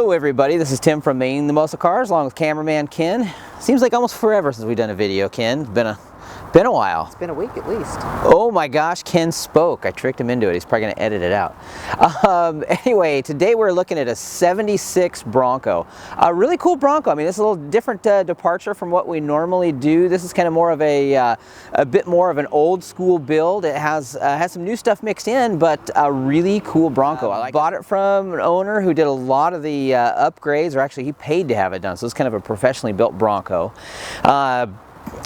Hello everybody, this is Tim from Maine the Muscle Cars along with cameraman Ken. Seems like almost forever since we've done a video, Ken. Been a while. It's been a week at least. Oh my gosh, Ken spoke. I tricked him into it. He's probably going to edit it out. Anyway, today we're looking at a 76 Bronco. A really cool Bronco. I mean, this is a little different departure from what we normally do. This is kind of more of a bit more of an old school build. It has some new stuff mixed in, but a really cool Bronco. I bought it from an owner who did a lot of the upgrades, or actually he paid to have it done. So it's kind of a professionally built Bronco.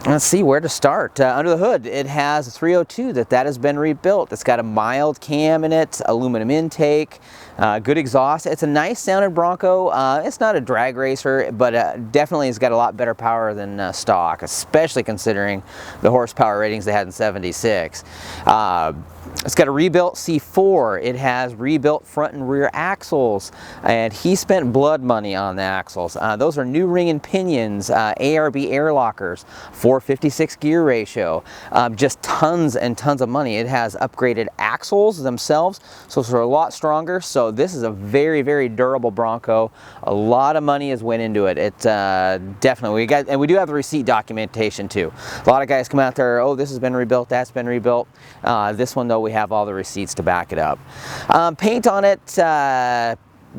Let's see where to start. Under the hood, it has a 302 that has been rebuilt. It's got a mild cam in it, aluminum intake, good exhaust. It's a nice sounding Bronco. It's not a drag racer, but definitely has got a lot better power than stock, especially considering the horsepower ratings they had in 76. It's got a rebuilt C4. It has rebuilt front and rear axles, and he spent blood money on the axles. Those are new ring and pinions, ARB air lockers, 456 gear ratio, just tons and tons of money. It has upgraded axles themselves, so they're a lot stronger. So this is a very, very durable Bronco. A lot of money has went into it. It definitely, and we do have the receipt documentation too. A lot of guys come out there, oh, this has been rebuilt, that's been rebuilt. This one though, we have all the receipts to back it up. Paint on it,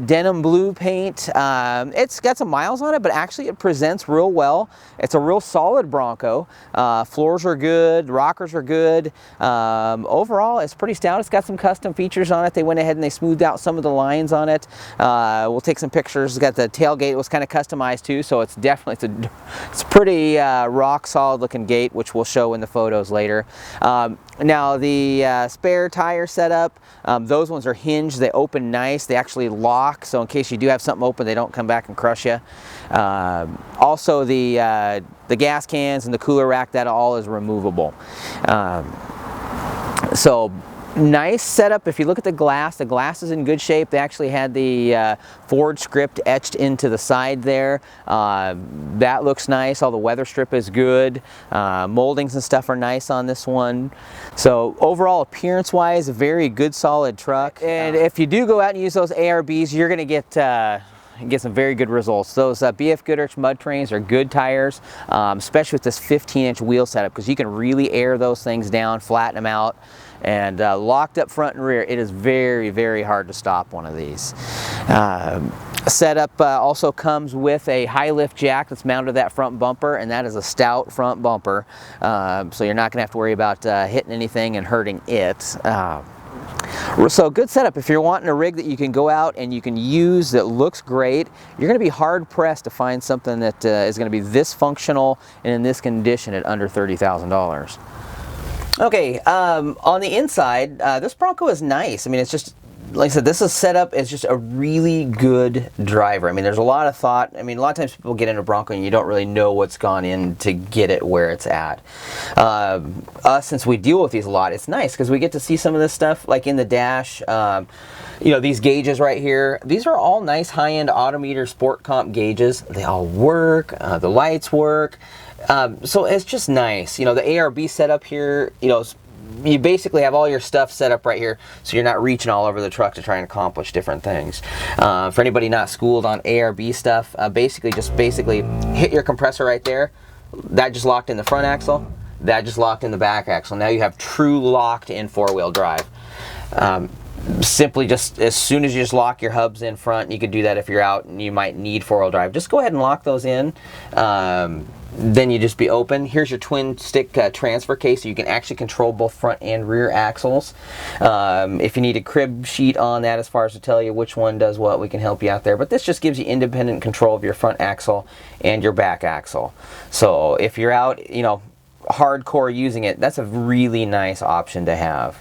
denim blue paint. It's got some miles on it, but actually it presents real well. It's a real solid Bronco. Floors are good, rockers are good. Overall, it's pretty stout. It's got some custom features on it. They went ahead and they smoothed out some of the lines on it. We'll take some pictures. It's got the tailgate. It was kind of customized too, so it's definitely, it's a pretty rock solid looking gate, which we'll show in the photos later. Now the spare tire setup, those ones are hinged. They open nice. They actually lock, so in case you do have something open, they don't come back and crush you. Also the gas cans and the cooler rack, that all is removable. So nice setup. If you look at the glass is in good shape. They actually had the Ford script etched into the side there. That looks nice. All the weather strip is good. Moldings and stuff are nice on this one. So overall, appearance wise, a very good solid truck. And if you do go out and use those ARBs, you're going to get some very good results. Those BF Goodrich mud trains are good tires, especially with this 15-inch wheel setup, because you can really air those things down, flatten them out. And locked up front and rear, it is very, very hard to stop one of these. Setup also comes with a high lift jack that's mounted to that front bumper, and that is a stout front bumper. So you're not going to have to worry about hitting anything and hurting it. So good setup. If you're wanting a rig that you can go out and you can use that looks great, you're going to be hard pressed to find something that is going to be this functional and in this condition at under $30,000. Okay, on the inside, this Bronco is nice. I mean, it's just, like I said, this is set up as just a really good driver. I mean, there's a lot of thought. I mean, a lot of times people get into Bronco and you don't really know what's gone in to get it where it's at. Us, since we deal with these a lot, it's nice because we get to see some of this stuff like in the dash. You know, these gauges right here, these are all nice high-end Autometer Sport Comp gauges. They all work, the lights work. So it's just nice. You know, the ARB setup here, you know, you basically have all your stuff set up right here, so you're not reaching all over the truck to try and accomplish different things. For anybody not schooled on ARB stuff, basically hit your compressor right there. That just locked in the front axle. That just locked in the back axle. Now you have true locked in four-wheel drive. Simply just as soon as you just lock your hubs in front, you could do that if you're out and you might need four-wheel drive. Just go ahead and lock those in. Then you just be open. Here's your twin stick transfer case, so you can actually control both front and rear axles. If you need a crib sheet on that as far as to tell you which one does what, we can help you out there. But this just gives you independent control of your front axle and your back axle. So if you're out, you know, hardcore using it, that's a really nice option to have.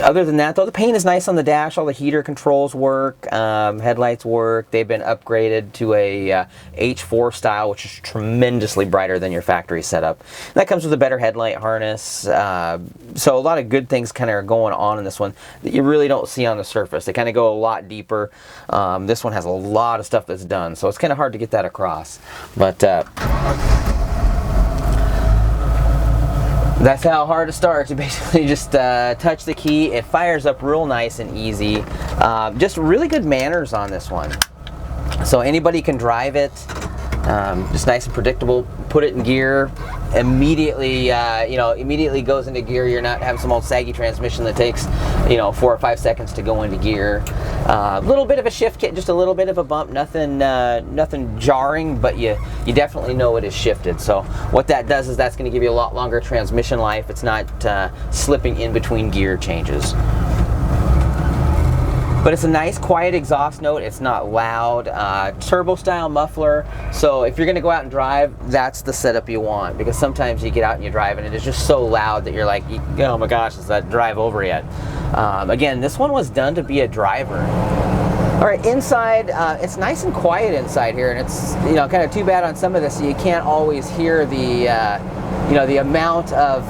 Other than that, though, the paint is nice on the dash. All the heater controls work. Headlights work. They've been upgraded to a H4 style, which is tremendously brighter than your factory setup. That comes with a better headlight harness. So a lot of good things kind of are going on in this one that you really don't see on the surface. They kind of go a lot deeper. This one has a lot of stuff that's done, so it's kind of hard to get that across. But That's how hard it starts. You basically just touch the key. It fires up real nice and easy. Just really good manners on this one. So anybody can drive it. Just nice and predictable. Put it in gear. Immediately, immediately goes into gear. You're not having some old saggy transmission that takes, 4 or 5 seconds to go into gear. A little bit of a shift kit, just a little bit of a bump, nothing jarring, but you definitely know it is shifted. So what that does is that's going to give you a lot longer transmission life. It's not slipping in between gear changes. But it's a nice quiet exhaust note. It's not loud. Turbo style muffler. So if you're going to go out and drive, that's the setup you want, because sometimes you get out and you drive and it is just so loud that you're like, oh my gosh, is that drive over yet? Again, this one was done to be a driver. All right, inside, it's nice and quiet inside here, and it's kind of too bad on some of this, so you can't always hear the the amount of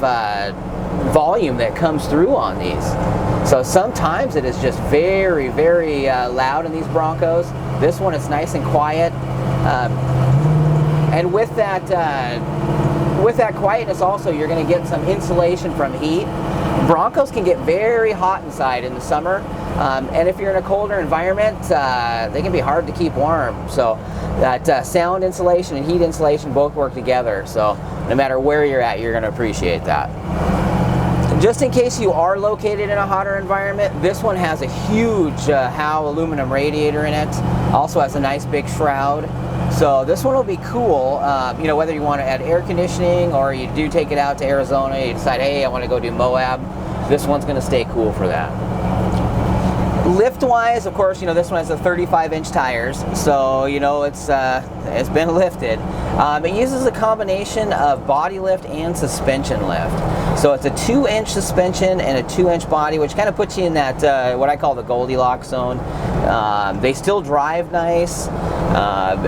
volume that comes through on these. So sometimes it is just very, very loud in these Broncos. This one is nice and quiet, and with that quietness also, you're going to get some insulation from heat. Broncos can get very hot inside in the summer, and if you're in a colder environment, they can be hard to keep warm. So that sound insulation and heat insulation both work together. So no matter where you're at, you're going to appreciate that. Just in case you are located in a hotter environment, this one has a huge Howe aluminum radiator in it. Also has a nice big shroud. So this one will be cool, whether you want to add air conditioning or you do take it out to Arizona, you decide, hey, I want to go do Moab, this one's going to stay cool for that. Lift-wise, of course, this one has a 35-inch tires, so it's been lifted. It uses a combination of body lift and suspension lift. So it's a 2-inch suspension and a 2-inch body, which kind of puts you in that what I call the Goldilocks zone. They still drive nice.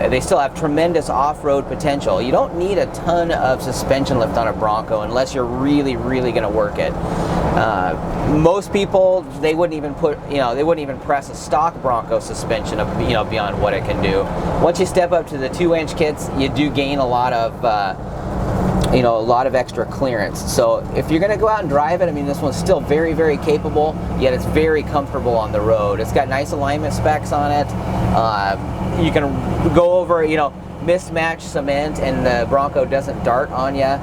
They still have tremendous off-road potential. You don't need a ton of suspension lift on a Bronco unless you're really, really going to work it. Most people, they wouldn't even press a stock Bronco suspension beyond what it can do. Once you step up to the 2-inch kits, you do gain a lot of extra clearance. So if you're going to go out and drive it, this one's still very, very capable, yet it's very comfortable on the road. It's got nice alignment specs on it. You can go over, mismatched cement and the Bronco doesn't dart on you.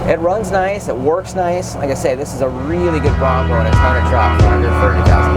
It runs nice, it works nice. Like I say, this is a really good Bronco and it's not a truck for under $30,000.